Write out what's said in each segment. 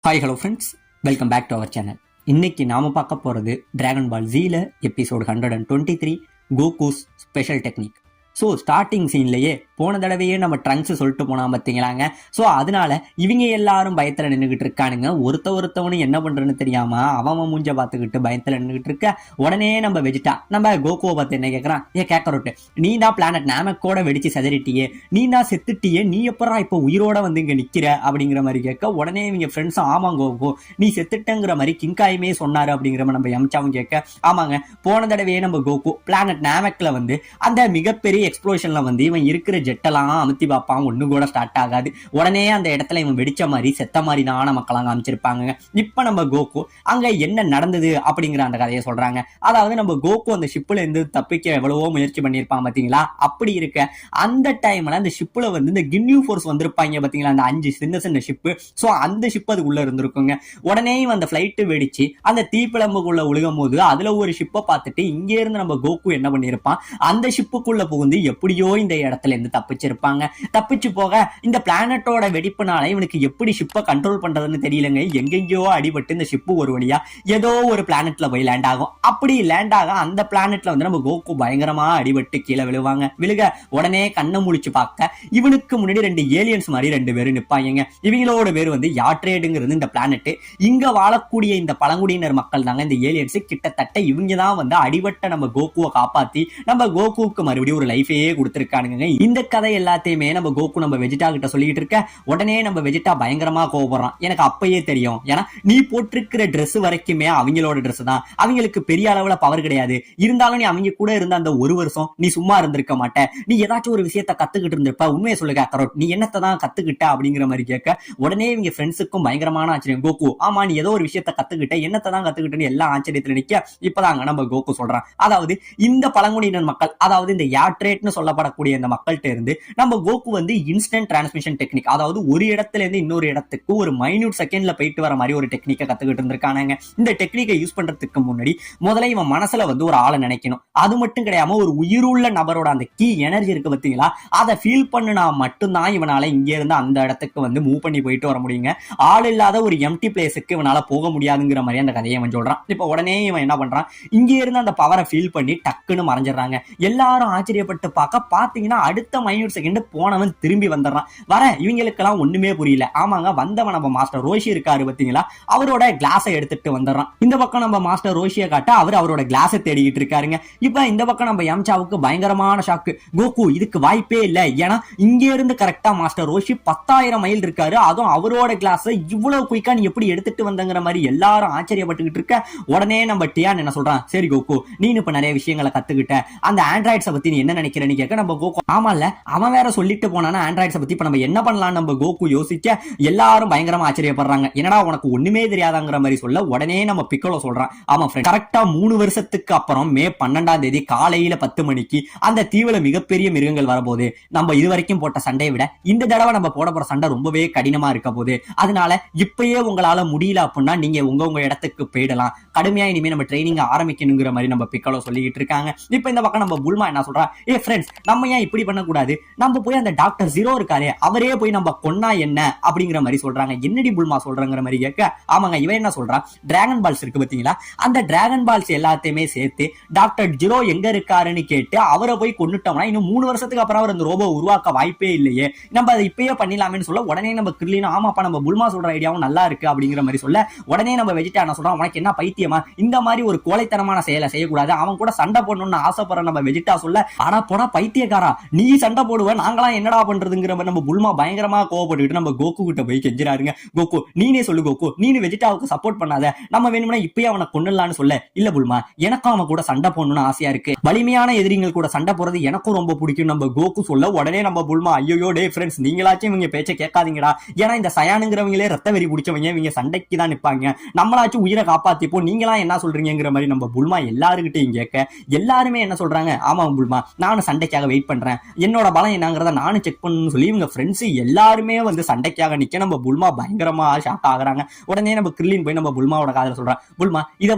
Hi hello friends, welcome back to our channel. இன்னைக்கு நாம பார்க்க போறது டிராகன் பால் ஜீல episode 123 Goku's special technique. So starting சீன்லயே போன தடவையே நம்ம ட்ரங்க்ஸ் சொல்லிட்டு போனா பார்த்தீங்களாங்க. ஸோ அதனால இவங்க எல்லாரும் பயத்தில் நின்றுகிட்டு இருக்கானுங்க. ஒருத்தவனும் என்ன பண்றதுன்னு தெரியாம அவன் மூஞ்ச பார்த்துக்கிட்டு பயத்தில் நின்றுகிட்டு இருக்க. உடனே நம்ம வெஜிட்டா நம்ம கோகுவை பார்த்து என்ன கேட்கறான், கேட்கறோட்டு நீ தான் பிளானட் நாமக்கோட வெடிச்சு செதறிட்டியே, நீ தான் செத்துட்டியே, நீ எப்பறா இப்போ உயிரோட வந்து இங்க நிக்கிற அப்படிங்கிற மாதிரி கேட்க. உடனே இவங்க ஃப்ரெண்ட்ஸும் ஆமாங்க கோகு நீ செத்துட்டங்கிற மாதிரி கிங்காயுமே சொன்னாரு அப்படிங்கிற மாதிரி நம்ம எம்சாவும் கேட்க. ஆமாங்க, போன தடவையே நம்ம கோகு பிளானட் நாமக்ல வந்து அந்த மிகப்பெரிய எக்ஸ்ப்ளோஷன்ல வந்து இவன் இருக்கிற ஜெட்டெல்லாம் அமுத்தி பார்ப்பான், ஒண்ணு கூட ஸ்டார்ட் ஆகாது. உடனே அந்த இடத்துல இவன் வெடிச்ச மாதிரி செத்த மாதிரி தான் மக்களாங்க அமைச்சிருப்பாங்க. இப்ப நம்ம கோகு அங்க என்ன நடந்தது அப்படிங்கிற அந்த கதையை சொல்றாங்க. அதாவது நம்ம கோகு அந்த ஷிப்ல இருந்து தப்பிக்க எவ்வளவோ முயற்சி பண்ணிருப்பான் பாத்தீங்களா. அப்படி இருக்க அந்த டைம்ல அந்த ஷிப்ல வந்து இந்த கின்யூ ஃபோர்ஸ் வந்திருப்பாங்க பாத்தீங்களா, அந்த 5 சின்ன சின்ன ஷிப்பு. சோ அந்த ஷிப் அதுக்குள்ள இருந்திருக்குங்க. உடனே அந்த பிளைட் வெடிச்சு அந்த தீப்பிழம்புக்குள்ள விழுகும் போது அதுல ஒரு ஷிப்பை பார்த்துட்டு இங்க இருந்து நம்ம கோகு என்ன பண்ணிருப்பான், அந்த ஷிப்புக்குள்ள புகுந்து எப்படியோ இந்த இடத்துல இருந்து தப்பிச்சிருப்பாங்க. தப்பிச்சு போக இந்த பிளானட்டோட வெடிப்புனால இவனுக்கு எப்படி ஷிப்பை கண்ட்ரோல் பண்றதுன்னு தெரியலங்க. எங்கெங்கயோ அடிபட்டு இந்த ஷிப்பு ஒரு வழியா ஏதோ ஒரு பிளானட்ல போய் லேண்ட் ஆகும். அப்படி லேண்ட் ஆக அந்த பிளானட்ல வந்து நம்ம கோகு பயங்கரமா அடிபட்டு கீழே விழுவாங்க. விழுக உடனே கண்ணை முழிச்சு பார்க்க இவனுக்கு முன்னாடி 2 ஏலியன்ஸ் மாதிரி 2 பேரும் நிப்பாங்க. இவங்களோட பேர் வந்து யாட்ரேடுங்கிறது இந்த பிளானட். இங்க வாழக்கூடிய இந்த பழங்குடியினர் மக்கள் தாங்க இந்த ஏலியன்ஸ். கிட்டத்தட்ட இவங்க தான் வந்து அடிபட்ட நம்ம கோகுவை காப்பாத்தி நம்ம கோகுவுக்கு மறுபடியும் ஒரு லைஃபே கொடுத்திருக்கானுங்க. இந்த கதை எல்லாத்தையுமே நம்ம கோகு நம்ம வெஜிடா கிட்ட சொல்லிட்டு இருக்க. உடனே நம்ம வெஜிடா பயங்கரமா கோபப்படுறான். எனக்கு அப்பயே தெரியும், ஏன்னா நீ போட்டிருக்கிற ட்ரெஸ் வரைக்குமே அவங்களோட ட்ரெஸ் தான், அவங்களுக்கு பெரிய அளவுல பவர் கிடையாது. இருந்தாலும் நீ அவங்க கூட இருந்த அந்த ஒரு வருஷம் நீ சும்மா இருந்திருக்க மாட்ட, நீ ஏதாச்சும் ஒரு விஷயத்த கத்துக்கிட்டு இருந்திருப்ப, உண்மையை சொல்லுங்க கரோட் நீ என்னத்தை தான் கத்துக்கிட்ட அப்படிங்கிற மாதிரி கேட்க. உடனே இவங்க ஃப்ரெண்ட்ஸுக்கும் பயங்கரமான ஆச்சரியம். கோகு ஆமா நீ ஏதோ ஒரு விஷயத்த கத்துக்கிட்ட, என்னத்தை தான் கத்துக்கிட்டேன்னு எல்லாம் ஆச்சரியத்துல நிக்க. இப்பதாங்க நம்ம கோகு சொல்றான், அதாவது இந்த பழங்குடியினர் மக்கள், அதாவது இந்த யாட்ரேட்னு சொல்லப்படக்கூடிய இந்த மக்கள்கிட்ட இருந்து நம்ம கோகு வந்து இன்ஸ்டன்ட் டிரான்ஸ்மிஷன் டெக்னிக், அதாவது ஒரு இடத்துல இருந்து இன்னொரு இடத்துக்கு ஒரு மைன்யூட் செகண்ட்ல போயிட்டு வர மாதிரி ஒரு டெக்னிக்கை கத்துக்கிட்டு இருந்திருக்கானுங்க. இந்த டெக்னிக்கை யூஸ் பண்றதுக்கு முன்னாடி முதல்ல இவன் மனசுல வந்து ஒரு ஆளை நினைக்கணும். அது மட்டும் கிடையாம ஒரு உயிருள்ள நபரோட அந்த கீ எனர்ஜி இருக்கு பார்த்தீங்களா, அதை ஃபீல் பண்ணுனா மட்டும்தான் இவனால இங்க இருந்து அந்த இடத்துக்கு வந்து மூவ் பண்ணி போயிட்டு வர முடியுங்க. ஆள் இல்லாத ஒரு எம்டி பிளேஸுக்கு இவனால போக முடியாதுங்கிற மாதிரி அந்த கதையை அவன் சொல்றான். இப்ப உடனே இவன் என்ன பண்றான், இங்க இருந்து அந்த பவரை ஃபீல் பண்ணி டக்குன்னு மறைஞ்சிடறாங்க. எல்லாரும் ஆச்சரியப்பட்டு பாத்தீங்கன்னா அடுத்த மைனூட் செகண்ட் போனவன் திரும்பி வந்துடுறான். வர இவங்களுக்கெல்லாம் ஒண்ணுமே புரியல. ஆமாங்க, வந்தவன் நம்ம மாஸ்டர் ரோஷி இருக்காரு பாத்தீங்களா, அவரோட கிளாஸை எடுத்துட்டு வந்துடுறான். இந்த பக்கம் நம்ம மாஸ்டர் ரோஷியை காட்ட அவரோட கிளாஸை தேடிக்கிட்டு இருக்காருங்க. இப்ப இந்த பக்கம் நம்ம எம்சாவுக்கு பயங்கரமான ஷாக்கு. கோகு இதுக்கு வாய்ப்பே இல்லை, ஏன்னா இங்க இருந்து கரெக்டா மாஸ்டர் ரோஷி 10,000 மைல் இருக்காரு, அதுவும் அவரோட கிளாஸை இவ்வளவு குயிக்கா நீ எப்படி எடுத்துட்டு வந்தங்கிற மாதிரி எல்லாரும் ஆச்சரியப்பட்டுக்கிட்டு இருக்க. உடனே நம்ம டியான் என்ன சொல்றான், சரி கோகு நீ இப்ப நிறைய விஷயங்களை கத்துக்கிட்ட, அந்த ஆண்ட்ராய்ட்ஸை பத்தி நீ என்ன நினைக்கிறேன்னு கேட்க. நம்ம கோகு ஆமால அவன் வேற சொல்லிட்டு போனானா ஆண்ட்ராய்ட்ஸை பத்தி, இப்ப நம்ம என்ன பண்ணலாம் நம்ம கோகு யோசிக்க. எல்லாரும் பயங்கரமா ஆச்சரியப்படுறாங்க, என்னடா உனக்கு ஒண்ணுமே தெரியாதாங்கிற மாதிரி சொல்ல. உடனே நம்ம பிக்கோலோ சொல்றான், ஆமா ஃப்ரெண்ட் கரெக்டா 3 வருஷத்துக்கு அப்புறம் மே 12ஆம் தேதி காலையில 10 மணிக்கு அந்த தீவுல மிகப்பெரிய மிருகங்கள் வரப்போகுது. நம்ம இதுவரைக்கும் போட்ட சண்டையை விட இந்த தடவை நம்ம போட போற சண்டை ரொம்பவே கடினமா இருக்க போகுது. அதனால இப்பயே உங்களால முடியல அப்படின்னா நீங்க உங்க இடத்துக்கு போயிடலாம், கடுமையா இனிமே நம்ம ட்ரைனிங் ஆரம்பிக்கணுங்கிற மாதிரி நம்ம பிக்கோலோ சொல்லிட்டு இருக்காங்க. இப்ப இந்த பக்கம் நம்ம புல்மா என்ன சொல்றா, ஃப்ரெண்ட்ஸ் நம்ம ஏன் இப்படி பண்ணக்கூடாது, நம்ம போய் அந்த டாக்டர் ஜீரோ இருக்காரு அவரே போய் நம்ம கொன்னா என்ன அப்படிங்கிற மாதிரி சொல்றாங்க. என்னடி புல்மா சொல்றாங்கிற மாதிரி கேட்க. ஆமாங்க, இவன் என்ன சொல்றான், டிராகன் பால்ஸ் இருக்கு பாத்தீங்களா, அந்த டிராகன் பால்ஸ் எல்லாத்தையுமே சேர்த்து டாக்டர் ஜீரோ எங்க இருக்காருன்னு கேட்டு அவரை போய் கொண்டுட்டோம்னா இன்னும் 3 வருஷத்துக்கு அப்புறம் அவர் அந்த ரோபோ உருவாக்க வாய்ப்பே இல்லையே, நம்ம அதை இப்பயே பண்ணிடலாமேன்னு சொல்ல. உடனே நம்ம கிர்லினும் ஆமாப்பா நம்ம புல்மா சொல்ற ஐடியாவும் நல்லா இருக்கு அப்படிங்கிற மாதிரி சொல்ல. உடனே நம்ம வெஜிடா என்ன சொல்றான், உனக்கு என்ன பைத்தியமா, இந்த மாதிரி ஒரு கோழைத்தனமான செயலை செய்யக்கூடாது, அவன் கூட சண்டை போடணும்னு ஆசைப்படுற நம்ம வெஜிடா சொல்ல. ஆனா போனா பைத்தியக்காரா நீ சண்டை போடுவ, நாங்களாம் என்னடா பண்றதுங்கிற மாதிரி நம்ம புல்மா பயங்கரமா கோவப்பட்டுக்கிட்டு நம்ம கோகு கிட்ட போய் கெஞ்சிராருங்க. கோகு நீனே சொல்லு கோகு, நீனு வெஜிடாவுக்கு சப்போர்ட் பண்ணாத, நம்ம வேணும்னா இப்பயே அவனை கொண்டுலான்னு சொல்ல. இல்ல புல்மா எனக்கும் அவன் கூட சண்டை போடணும்னு ஆசையா இருக்கு, வலிமையான எதிரிகள் கூட சண்டை போறது எனக்கும் ரொம்ப பிடிக்கும் நம்ம கோகு சொல்ல. உடனே நம்ம புல்மா ஐயோ டே ஃப்ரெண்ட்ஸ் நீங்களாச்சும் இவங்க பேச்சை கேட்காதீங்கடா, ஏன்னா இந்த சயானுங்கிறவங்களே ரத்த வெறி பிடிச்சவங்க, இவங்க சண்டைக்கு தான் நிப்பாங்க, நம்மளாச்சும் உயிரை காப்பாத்திப்போம், நீங்களா என்ன சொல்றீங்கிற மாதிரி நம்ம புல்மா எல்லாருக்கிட்டையும் கேட்க. எல்லாருமே என்ன சொல்றாங்க, ஆமா புல்மா நானும் நானும் சண்டைக்காக வெயிட் பண்றேன், என்னோட பலம் என்னங்கிறத நானும் செக் பண்ணணும்னு சொல்லி இவங்க ஃப்ரெண்ட்ஸ் எல்லாருமே வந்து சண்டைக்காக நிக்க நம்ம புல்மா பயங்கரமா ஷாக் ஆகுறாங்க. உடனே நம்ம கிர்லின் போய் நம்ம புல்மாவோட காதல சொல்றான், புல்மா இதை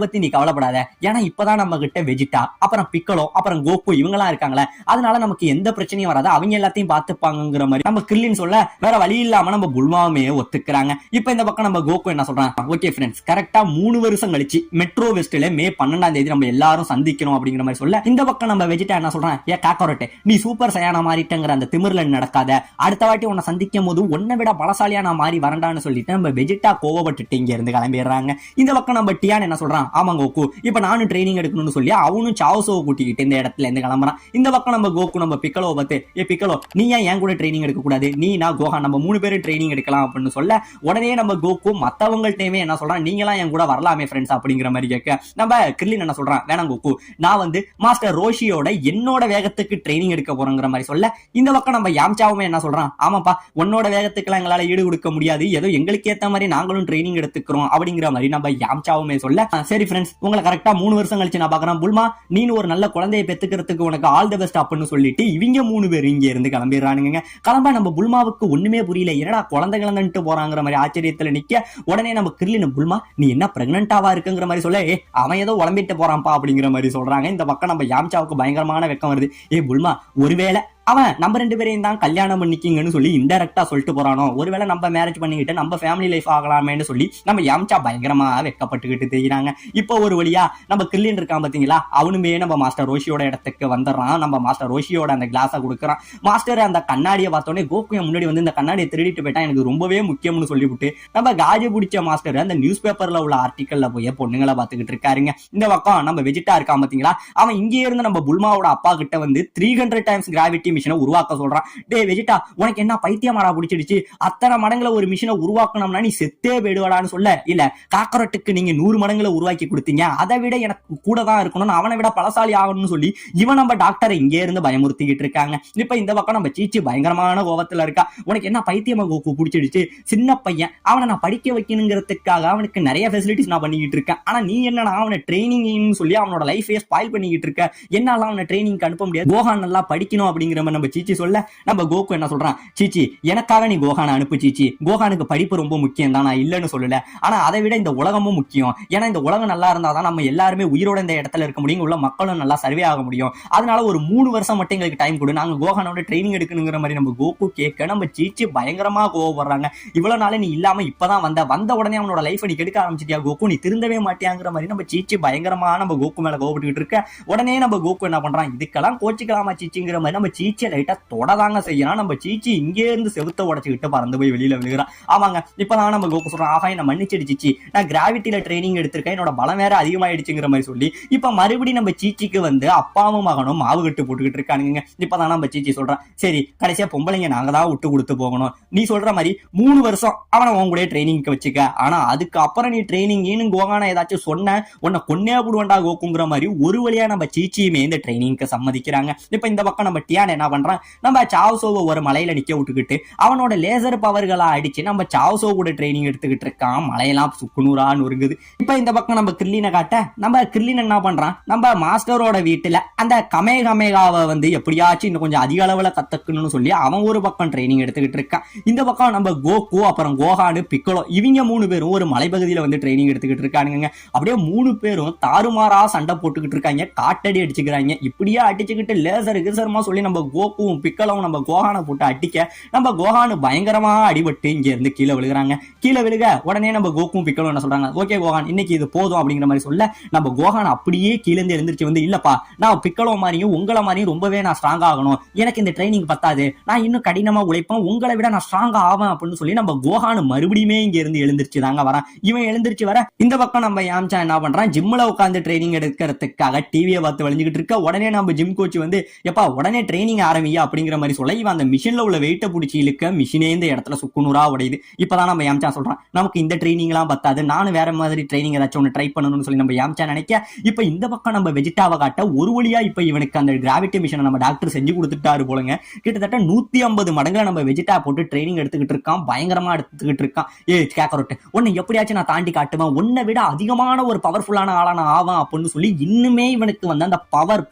பத்தி நீ கவலைப்படாத, ஏன்னா இப்பதான் நம்ம கிட்ட வெஜிடா அப்புறம் பிக்கலோ அப்புறம் கோகு இவங்கலாம் இருக்காங்களே, அதனால நமக்கு எந்த பிரச்சனையும் வராது, அவங்க எல்லாத்தையும் பார்த்துப்பாங்கிற மாதிரி நம்ம கிர்லின் சொல்ல வேற வழி இல்லாம நம்ம புல்மாவுமே ஒத்துக்கிறாங்க. இப்ப இந்த பக்கம் நம்ம கோகு என்ன சொல்றான், ஓகே ஃப்ரெண்ட்ஸ் கரெக்டா 3 வருஷம் கழிச்சு மெட்ரோ வெஸ்ட்ல மே 12 நம்ம எல்லாரும் சந்திக்கணும் அப்படிங்கிற மாதிரி சொல்ல இந்த பக்கம் நம்ம வெஜிடா என்ன சொல்றான், ஏ காக்கரோட்டே நீ சூப்பர் சயானா மாறிட்டங்கிற அந்த திமிர்ல நடக்காத, அடுத்த வாட்டி உன்னை சந்திக்கும் போது உன்னை விட பலசாலியா நான் மாறி வரண்டான்னு சொல்லிட்டு நம்ம வெஜிடா கோவப்பட்டுட்டு இங்க இருந்து கிளம்பிடுறாங்க. இந்த பக்கம் நம்ம டியான் என்ன சொல்றான், ஆமா கோகு இப்ப நானும் ட்ரைனிங் எடுக்கணும்னு சொல்லி அவனும் சாவோசோவை கூட்டிக்கிட்டு இந்த இடத்துல இருந்து கிளம்புறான். இந்த பக்கம் நம்ம கோகு நம்ம பிக்கலோ பார்த்து, ஏ பிக்கலோ நீ ஏன் கூட ட்ரைனிங் எடுக்க கூடாது, நீ நான் கோஹான் நம்ம 3 பேரும் ட்ரைனிங் எடுக்கலாம் அப்படின்னு சொல்ல உடனே நம்ம கோகு மத்தவங்கள்ட்டயுமே என்ன சொல்றான், நீங்களாம் என் கூட வரலாமே ஃப்ரெண்ட்ஸ் அப்படிங்கிற மாதிரி கேட்க நம்ம கிர்லின் என்ன சொல்றான், வேணாம் கோகு நான் வந்து மாஸ்டர் ரோஷியோட என்னோட வேகத்துக்கு ட்ரைனிங் எடுக்க போறேங்கிற மாதிரி சொல்ல இந்த பக்கம் நம்ம யாம்சாவுமே என்ன சொல்றான், ஆமாப்பா உன்னோட வேகத்துக்குலாம் எங்களால ஈடு கொடுக்க முடியாது, ஏதோ எங்களுக்கு ஏத்த மாதிரி நாங்களும் ட்ரைனிங் எடுத்துக்கிறோம் அப்படிங்கிற மாதிரி நம்ம யாம்சாவுமே சொல்ல சரி ஃப்ரெண்ட்ஸ் உங்களை கரெக்டா 3 வருஷம் கழிச்சு நான் பாக்குறேன், புல்மா நீனு ஒரு நல்ல குழந்தையை பெத்துக்கிறதுக்கு உனக்கு ஆல் தி பெஸ்ட் அப்படின்னு சொல்லிட்டு இவங்க 3 பேர் இங்க இருந்து கிளம்பிடுறானுங்க. கிளம்ப நம்ம புல்மாவுக்கு ஒண்ணுமே புரியல, என்னடா குழந்தை கிளந்துட்டு போறாங்கிற மாதிரி ஆச்சரியத்துல நிக்க உடனே நம்ம கிர்லின் புல்மா நீ என்ன பிரெக்னன்டாவா இருக்குங்கிற மாதிரி சொல்ல அவன் ஏதோ உடம்பிட்டு போறான்ப்பா அப்படிங்கிற மாதிரி சொல்றாங்க. இந்த பக்கம் நம்ம யாம்சாவுக்கு பயங்கரமான வெக்கம் வருது, புல்மா ஒருவேளை அவன் நம்ம 2 பேரையும் தான் கல்யாணம் பண்ணிக்கிங்கன்னு சொல்லி இன்டெரக்டா சொல்லிட்டு போறானோ, ஒருவேளை நம்ம மேரேஜ் பண்ணிக்கிட்டு நம்ம ஃபேமிலி லைஃப் ஆகலாமேன்னு சொல்லி நம்ம யாம்சா பயங்கரமா வெக்கப்பட்டுக்கிட்டு தெரியுறாங்க. இப்போ ஒரு வழியா நம்ம கிர்லின் இருக்கான் பாத்தீங்களா, அவனுமே நம்ம மாஸ்டர் ரோஷியோட இடத்துக்கு வந்துடுறான். நம்ம மாஸ்டர் ரோஷியோட அந்த கிளாஸை கொடுக்குறான். மாஸ்டர் அந்த கண்ணாடியை பார்த்தோன்னே கோகு முன்னாடி வந்து இந்த கண்ணாடியை திருடிட்டு போயிட்டா எனக்கு ரொம்பவே முக்கியம்னு சொல்லிவிட்டு நம்ம காஜி பிடிச்ச மாஸ்டர் அந்த நியூஸ் பேப்பர்ல உள்ள ஆர்டிக்கல்ல போய் பொண்ணுங்களை பார்த்துக்கிட்டு இருக்காருங்க. இந்த பக்கம் நம்ம வெஜிடா இருக்கான் பாத்தீங்களா, அவன் இங்கே இருந்து நம்ம புல்மாவோட அப்பா கிட்ட வந்து 300 டைம்ஸ் கிராவிட்டி மிஷினை உருவாக்க சொல்றான். டே வெஜிடா உனக்கு என்ன பைத்தியமாடா பிடிச்சிடுச்சு, அத்தனை மடங்குல ஒரு மிஷினை உருவாக்கணும்னா நீ செத்தே போயிடுவாடான்னு சொல்ல, இல்ல காக்கரோட்டுக்கு நீங்க 100 மடங்குல உருவாக்கி கொடுத்தீங்க, அதை விட எனக்கு கூட தான் இருக்கணும், அவனை விட பலசாலி ஆகணும்னு சொல்லி இவன் நம்ம டாக்டரை இங்கே இருந்து பயமுறுத்திக்கிட்டு இருக்காங்க. இப்ப இந்த பக்கம் நம்ம சீச்சி பயங்கரமான கோபத்துல இருக்கா, உனக்கு என்ன பைத்தியமா கோகு பிடிச்சிடுச்சு, சின்ன பையன் அவனை நான் படிக்க வைக்கணுங்கிறதுக்காக அவனுக்கு நிறைய ஃபெசிலிட்டிஸ் நான் பண்ணிக்கிட்டு இருக்கேன், ஆனா நீ என்னன்னா அவனை ட்ரைனிங் சொல்லி அவனோட லைஃபே ஸ்பாயில் பண்ணிக்கிட்டு இருக்க, என்னால அவனை ட்ரைனிங் அனுப்ப முடியாது, கோஹான் நல்லா படிக்கணும் அப்படிங்கிற மாதிரி நம்ம சீச்சி சொல்ல நம்ம கோகு என்ன சொல்றான், சீச்சி எனக்காக நீ கோஹானை அனுப்பு சீச்சி, கோஹானுக்கு படிப்பு ரொம்ப முக்கியம் தான், நான் இல்லைன்னு சொல்லல, ஆனா அதை விட இந்த உலகமும் முக்கியம், ஏன்னா இந்த உலகம் நல்லா இருந்தாதான் நம்ம எல்லாருமே உயிரோட இந்த இடத்துல இருக்க முடியும், உள்ள மக்களும் நல்லா சர்வே ஆக முடியும், அதனால ஒரு 3 வருஷம் மட்டும் எங்களுக்கு டைம் கொடு, நாங்க கோஹானோட ட்ரைனிங் எடுக்கணுங்கிற மாதிரி நம்ம கோகு கேட்க நம்ம சீச்சி பயங்கரமா கோவப்படுறாங்க. இவ்வளவு நாள் நீ இல்லாம இப்பதான் வந்த உடனே அவனோட லைஃப் நீ கெடுக்க ஆரம்பிச்சிட்டியா கோகு, நீ திருந்தவே மாட்டியாங்கிற மாதிரி நம்ம சீச்சி பயங்கரமா நம்ம கோகு மேல கோவப்பட்டுக்கிட்டு இருக்க உடனே நம்ம கோகு என்ன பண்றான், இதுக்கெல்லாம் கோச்சிக்கலாமா சீச்சிங்கிற மாதிரி நம்ம சீச்சியை லைட்டா தொடதாங்க செய்யறான். நம்ம சீச்சி இங்கே இருந்து செவுத்த உடச்சுக்கிட்டு பறந்து போய் வெளியில விழுகிறான். ஆமாங்க இப்பதான் நம்ம கோகு சொல்றான், ஆஹா என்ன மன்னிச்சிடு சீச்சி, நான் கிராவிட்டியில ட்ரைனிங் எடுத்திருக்கேன், என்னோட பலம் வேற அதிகமாயிடுச்சுங்கிற மாதிரி சொல்லி இப்ப மறுபடியும் நம்ம சீச்சிக்கு வந்து அப்பாவும் மகனும் மாவு கட்டு போட்டுக்கிட்டு இருக்கானுங்க. இப்பதான் நம்ம சீச்சி சொல்றான், சரி கடைசியா பொம்பளைங்க நாங்க தான் விட்டு கொடுத்து போகணும், நீ சொல்ற மாதிரி 3 வருஷம் அவனை உன் கூட ட்ரைனிங்க்கு வச்சுக்க, ஆனா அதுக்கு அப்புறம் நீ ட்ரைனிங் கோகான ஏதாச்சும் சொன்ன உன்னை கொன்னே போடுவேண்டா கோக்குங்கிற மாதிரி ஒரு வழியா நம்ம சீச்சியுமே இந்த ட்ரைனிங்க்கு சம்மதிக்கிறாங்க. இப்ப இந்த பக்கம் நம்ம டியான் என்ன பண்றான், நம்ம சாவ்சோவை ஒரு மலையில நிக்க விட்டுக்கிட்டு அவனோட லேசர் பவர்களை அடிச்சு நம்ம சாவ்சோ கூட ட்ரைனிங் எடுத்துக்கிட்டு இருக்கான். மலையெல்லாம் சுக்குநூறா நொறுங்குது. இப்ப இந்த பக்கம் நம்ம கிர்லினை காட்ட நம்ம கிர்லின் என்ன பண்றான், நம்ம மாஸ்டரோட வீட்டுல அந்த கமேகமேகாவை வந்து எப்படியாச்சும் இன்னும் கொஞ்சம் அதிக அளவுல கத்துக்கணும்னு சொல்லி அவன் ஒரு பக்கம் ட்ரைனிங் எடுத்துக்கிட்டு இருக்கான். இந்த பக்கம் நம்ம கோகு அப்புறம் கோஹானு பிக்கலோ இவங்க 3 பேரும் ஒரு மலைப்பகுதியில வந்து ட்ரைனிங் எடுத்துக்கிட்டு இருக்கானுங்க. அப்படியே 3 பேரும் தாறுமாறா சண்டை போட்டுக்கிட்டு இருக்காங்க, காட்டடி அடிச்சுக்கிறாங்க. இப்படியே அடிச்சுக்கிட்டு லேசர் கிசர்மா சொல்லி நம்ம கோகுவும் பிக்கலவும் நம்ம கோஹானை போட்டு அடிக்க நம்ம கோஹானு பயங்கரமா அடிபட்டு இங்க இருந்து கீழே விழுகிறாங்க. கீழே விழுக உடனே நம்ம கோகுவும் பிக்கலும் என்ன சொல்றாங்க, ஓகே கோஹான் இன்னைக்கு இது போதும் அப்படிங்கிற மாதிரி சொல்ல நம்ம கோஹான் அப்படியே கீழே இருந்து எழுந்திருச்சு வந்து, இல்லப்பா நான் பிக்கலோ மாதிரியும் உங்களை மாதிரியும் ரொம்பவே நான் ஸ்ட்ராங் ஆகணும், எனக்கு இந்த ட்ரைனிங் பத்தாது, நான் இன்னும் கடினமா உழைப்பேன், உங்களை விட நான் ஸ்ட்ராங் ஆவேன் அப்படின்னு சொல்லி நம்ம கோஹானு மறுபடியுமே இங்க இருந்து எழுந்திருச்சு தாங்க வரான். இவன் எழுந்திருச்சு வர இந்த பக்கம் நம்ம யாம்சா என்ன பண்றான், ஜிம்ல உட்காந்து ட்ரைனிங் எடுக்கிறதுக்காக டிவியை பார்த்து வளைஞ்சுக்கிட்டு இருக்க உடனே நம்ம ஜிம் கோச் வந்து எப்பா உடனே ட்ரைனிங் ட்ரைனிங் ஆரம்பியா அப்படிங்கிற மாதிரி சொல்ல இவன் அந்த மிஷின்ல உள்ள வெயிட்டை பிடிச்சி இழுக்க மிஷினே இந்த இடத்துல சுக்குநூறா உடையுது. இப்பதான் நம்ம யாம்சா சொல்றான் நமக்கு இந்த ட்ரைனிங் எல்லாம் பத்தாது, நானும் வேற மாதிரி ட்ரைனிங் ஏதாச்சும் ஒன்று ட்ரை பண்ணணும்னு சொல்லி நம்ம யாம்சா நினைக்க இப்ப இந்த பக்கம் நம்ம வெஜிடாவை காட்ட ஒரு வழியா இப்ப இவனுக்கு அந்த கிராவிட்டி மிஷினை நம்ம டாக்டர் செஞ்சு கொடுத்துட்டாரு போலங்க. கிட்டத்தட்ட 150 மடங்குல நம்ம வெஜிடா போட்டு ட்ரைனிங் எடுத்துக்கிட்டு இருக்கான், பயங்கரமா எடுத்துக்கிட்டு இருக்கான். கேக்கரோட்டு உன்னை எப்படியாச்சும் நான் தாண்டி காட்டுவேன், உன்னை விட அதிகமான ஒரு பவர்ஃபுல்லான ஆளா நான் ஆவான் அப்படின்னு சொல்லி இன்னுமே இவனுக்கு வந்து அந்த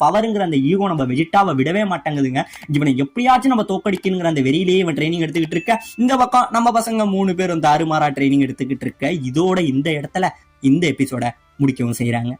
பவருங்கிற அந்த ஈகோ நம்ம வெஜிடாவை விடவே மாட்டேங்குதுங்க. இவனை எப்படியாச்சும் நம்ம தோக்கடிக்கணுங்கிற அந்த வெறியிலேயே இவன் ட்ரைனிங் எடுத்துக்கிட்டு இருக்க. இந்த பக்கம் நம்ம பசங்க 3 பேரும் தாறுமாறா ட்ரைனிங் எடுத்துக்கிட்டு இருக்க. இதோட இந்த இடத்துல இந்த எபிசோட முடிக்கவும் செய்யறாங்க.